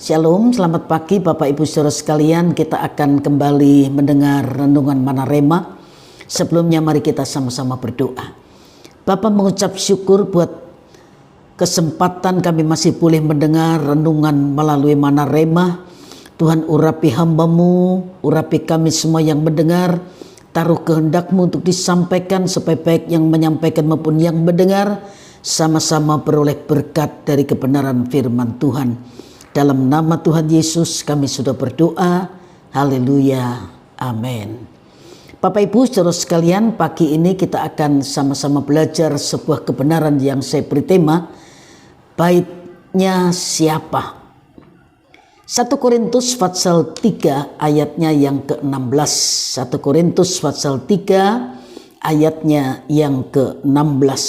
Shalom, selamat pagi Bapak Ibu Saudara sekalian. Kita akan kembali mendengar renungan Mana Rema. Sebelumnya mari kita sama-sama berdoa. Bapa, mengucap syukur buat kesempatan kami masih boleh mendengar renungan melalui Mana Rema. Tuhan, urapi hamba-Mu, urapi kami semua yang mendengar. Taruh kehendak-Mu untuk disampaikan supaya baik yang menyampaikan maupun yang mendengar sama-sama beroleh berkat dari kebenaran firman Tuhan. Dalam nama Tuhan Yesus kami sudah berdoa. Haleluya. Amin. Bapak Ibu Saudara sekalian, pagi ini kita akan sama-sama belajar sebuah kebenaran yang saya beri tema, baitnya siapa? 1 Korintus pasal 3 ayatnya yang ke-16. 1 Korintus pasal 3 ayatnya yang ke-16.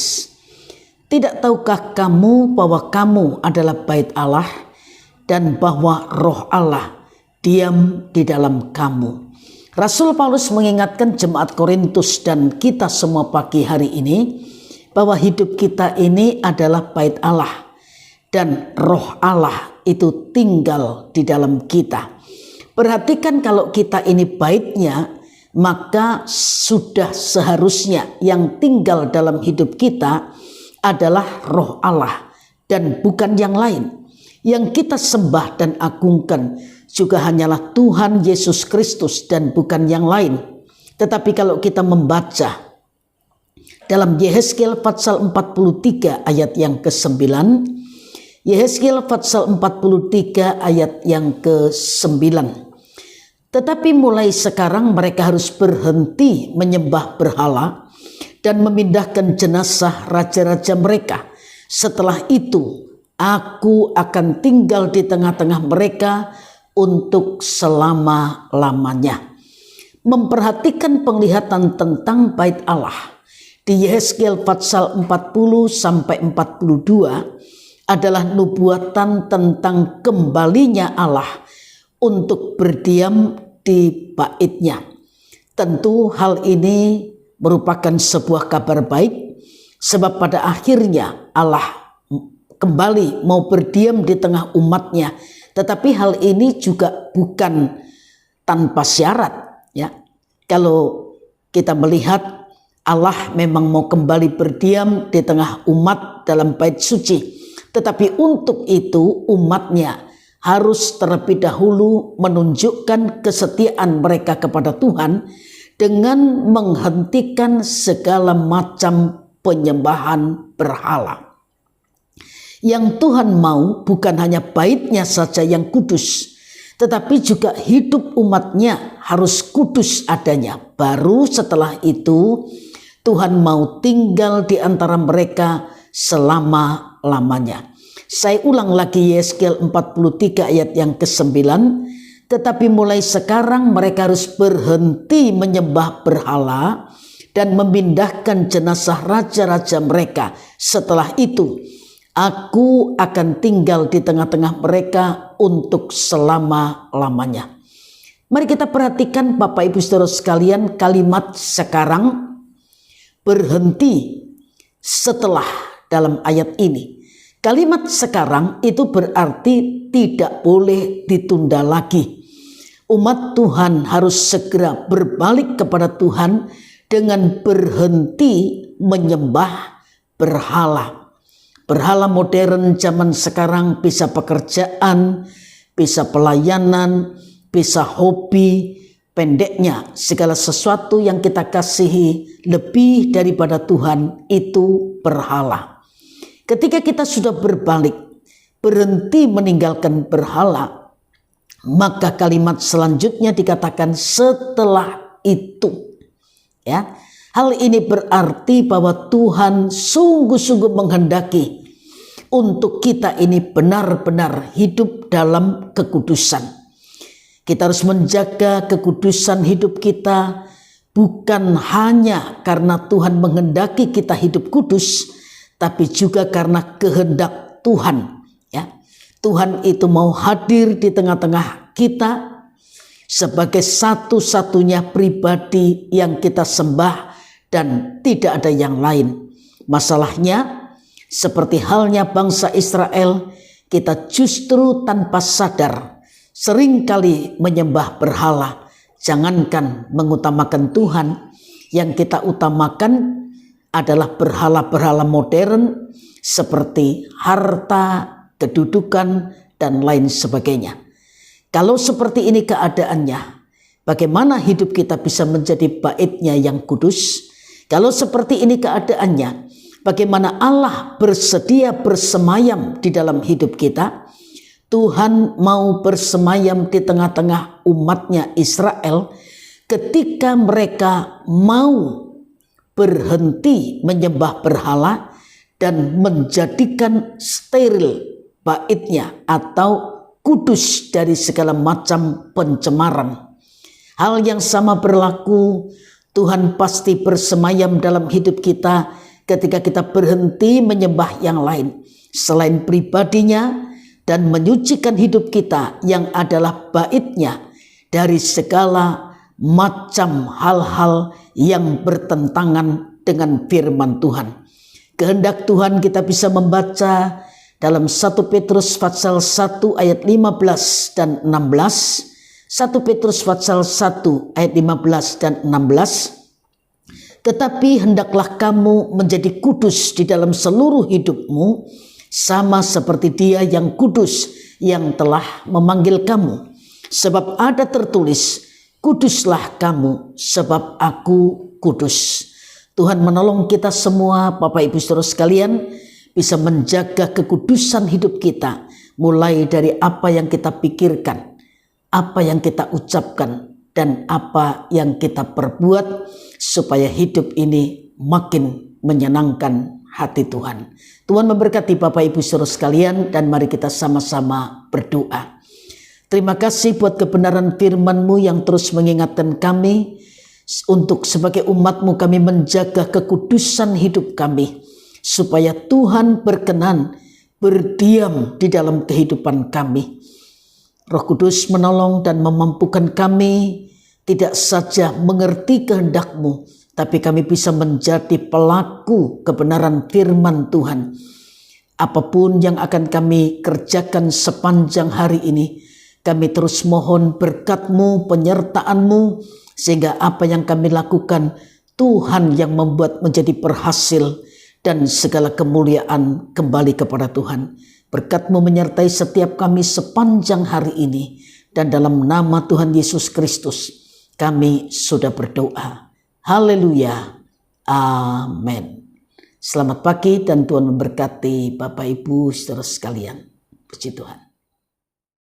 Tidak tahukah kamu bahwa kamu adalah bait Allah dan bahwa roh Allah diam di dalam kamu? Rasul Paulus mengingatkan jemaat Korintus dan kita semua pagi hari ini bahwa hidup kita ini adalah bait Allah dan roh Allah itu tinggal di dalam kita. Perhatikan, kalau kita ini baitnya, maka sudah seharusnya yang tinggal dalam hidup kita adalah roh Allah dan bukan yang lain. Yang kita sembah dan agungkan juga hanyalah Tuhan Yesus Kristus dan bukan yang lain. Tetapi kalau kita membaca dalam Yehezkiel pasal 43 ayat yang ke-9, Yehezkiel pasal 43 ayat yang ke-9. Tetapi mulai sekarang mereka harus berhenti menyembah berhala dan memindahkan jenazah raja-raja mereka. Setelah itu Aku akan tinggal di tengah-tengah mereka untuk selama-lamanya. Memperhatikan penglihatan tentang bait Allah di Yehezkiel pasal 40 sampai 42 adalah nubuatan tentang kembalinya Allah untuk berdiam di baitnya. Tentu hal ini merupakan sebuah kabar baik, sebab pada akhirnya Allah kembali mau berdiam di tengah umatnya. Tetapi hal ini juga bukan tanpa syarat, ya. Kalau kita melihat Allah memang mau kembali berdiam di tengah umat dalam bait suci, tetapi untuk itu umatnya harus terlebih dahulu menunjukkan kesetiaan mereka kepada Tuhan dengan menghentikan segala macam penyembahan berhala. Yang Tuhan mau bukan hanya baitnya saja yang kudus, tetapi juga hidup umatnya harus kudus adanya. Baru setelah itu Tuhan mau tinggal di antara mereka selama-lamanya. Saya ulang lagi Yehezkiel 43 ayat yang ke-9. Tetapi mulai sekarang mereka harus berhenti menyembah berhala dan memindahkan jenazah raja-raja mereka. Setelah itu Aku akan tinggal di tengah-tengah mereka untuk selama-lamanya. Mari kita perhatikan Bapak Ibu Saudara sekalian, kalimat sekarang, berhenti setelah dalam ayat ini. Kalimat sekarang itu berarti tidak boleh ditunda lagi. Umat Tuhan harus segera berbalik kepada Tuhan dengan berhenti menyembah berhala. Berhala modern zaman sekarang bisa pekerjaan, bisa pelayanan, bisa hobi. Pendeknya segala sesuatu yang kita kasihi lebih daripada Tuhan itu berhala. Ketika kita sudah berbalik, berhenti meninggalkan berhala, maka kalimat selanjutnya dikatakan setelah itu. Ya. Hal ini berarti bahwa Tuhan sungguh-sungguh menghendaki untuk kita ini benar-benar hidup dalam kekudusan. Kita harus menjaga kekudusan hidup kita bukan hanya karena Tuhan menghendaki kita hidup kudus, tapi juga karena kehendak Tuhan. Ya, Tuhan itu mau hadir di tengah-tengah kita sebagai satu-satunya pribadi yang kita sembah dan tidak ada yang lain. Masalahnya seperti halnya bangsa Israel kita justru tanpa sadar seringkali menyembah berhala. Jangankan mengutamakan Tuhan, yang kita utamakan adalah berhala-berhala modern seperti harta, kedudukan, dan lain sebagainya. Kalau seperti ini keadaannya, bagaimana hidup kita bisa menjadi baitnya yang kudus? Kalau seperti ini keadaannya, bagaimana Allah bersedia bersemayam di dalam hidup kita? Tuhan mau bersemayam di tengah-tengah umatnya Israel ketika mereka mau berhenti menyembah berhala dan menjadikan steril baitnya atau kudus dari segala macam pencemaran. Hal yang sama berlaku, Tuhan pasti bersemayam dalam hidup kita ketika kita berhenti menyembah yang lain selain pribadinya dan menyucikan hidup kita yang adalah baitnya dari segala macam hal-hal yang bertentangan dengan firman Tuhan. Kehendak Tuhan kita bisa membaca dalam 1 Petrus pasal 1 ayat 15 dan 16. 1 Petrus pasal 1 ayat 15 dan 16. Tetapi hendaklah kamu menjadi kudus di dalam seluruh hidupmu, sama seperti Dia yang kudus yang telah memanggil kamu. Sebab ada tertulis, kuduslah kamu sebab aku kudus. Tuhan menolong kita semua, Bapak Ibu Saudara sekalian, bisa menjaga kekudusan hidup kita, mulai dari apa yang kita pikirkan, apa yang kita ucapkan, dan apa yang kita perbuat, supaya hidup ini makin menyenangkan hati Tuhan. Tuhan memberkati Bapak Ibu Saudara sekalian, dan mari kita sama-sama berdoa. Terima kasih buat kebenaran firman-Mu yang terus mengingatkan kami untuk sebagai umat-Mu kami menjaga kekudusan hidup kami, supaya Tuhan berkenan berdiam di dalam kehidupan kami. Roh Kudus menolong dan memampukan kami tidak saja mengerti kehendak-Mu, tapi kami bisa menjadi pelaku kebenaran firman Tuhan. Apapun yang akan kami kerjakan sepanjang hari ini, kami terus mohon berkat-Mu, penyertaan-Mu, sehingga apa yang kami lakukan, Tuhan yang membuat menjadi berhasil, dan segala kemuliaan kembali kepada Tuhan. Berkat-Mu menyertai setiap kami sepanjang hari ini, dan dalam nama Tuhan Yesus Kristus kami sudah berdoa. Haleluya. Amin. Selamat pagi dan Tuhan memberkati Bapak Ibu Saudara sekalian. Puji Tuhan.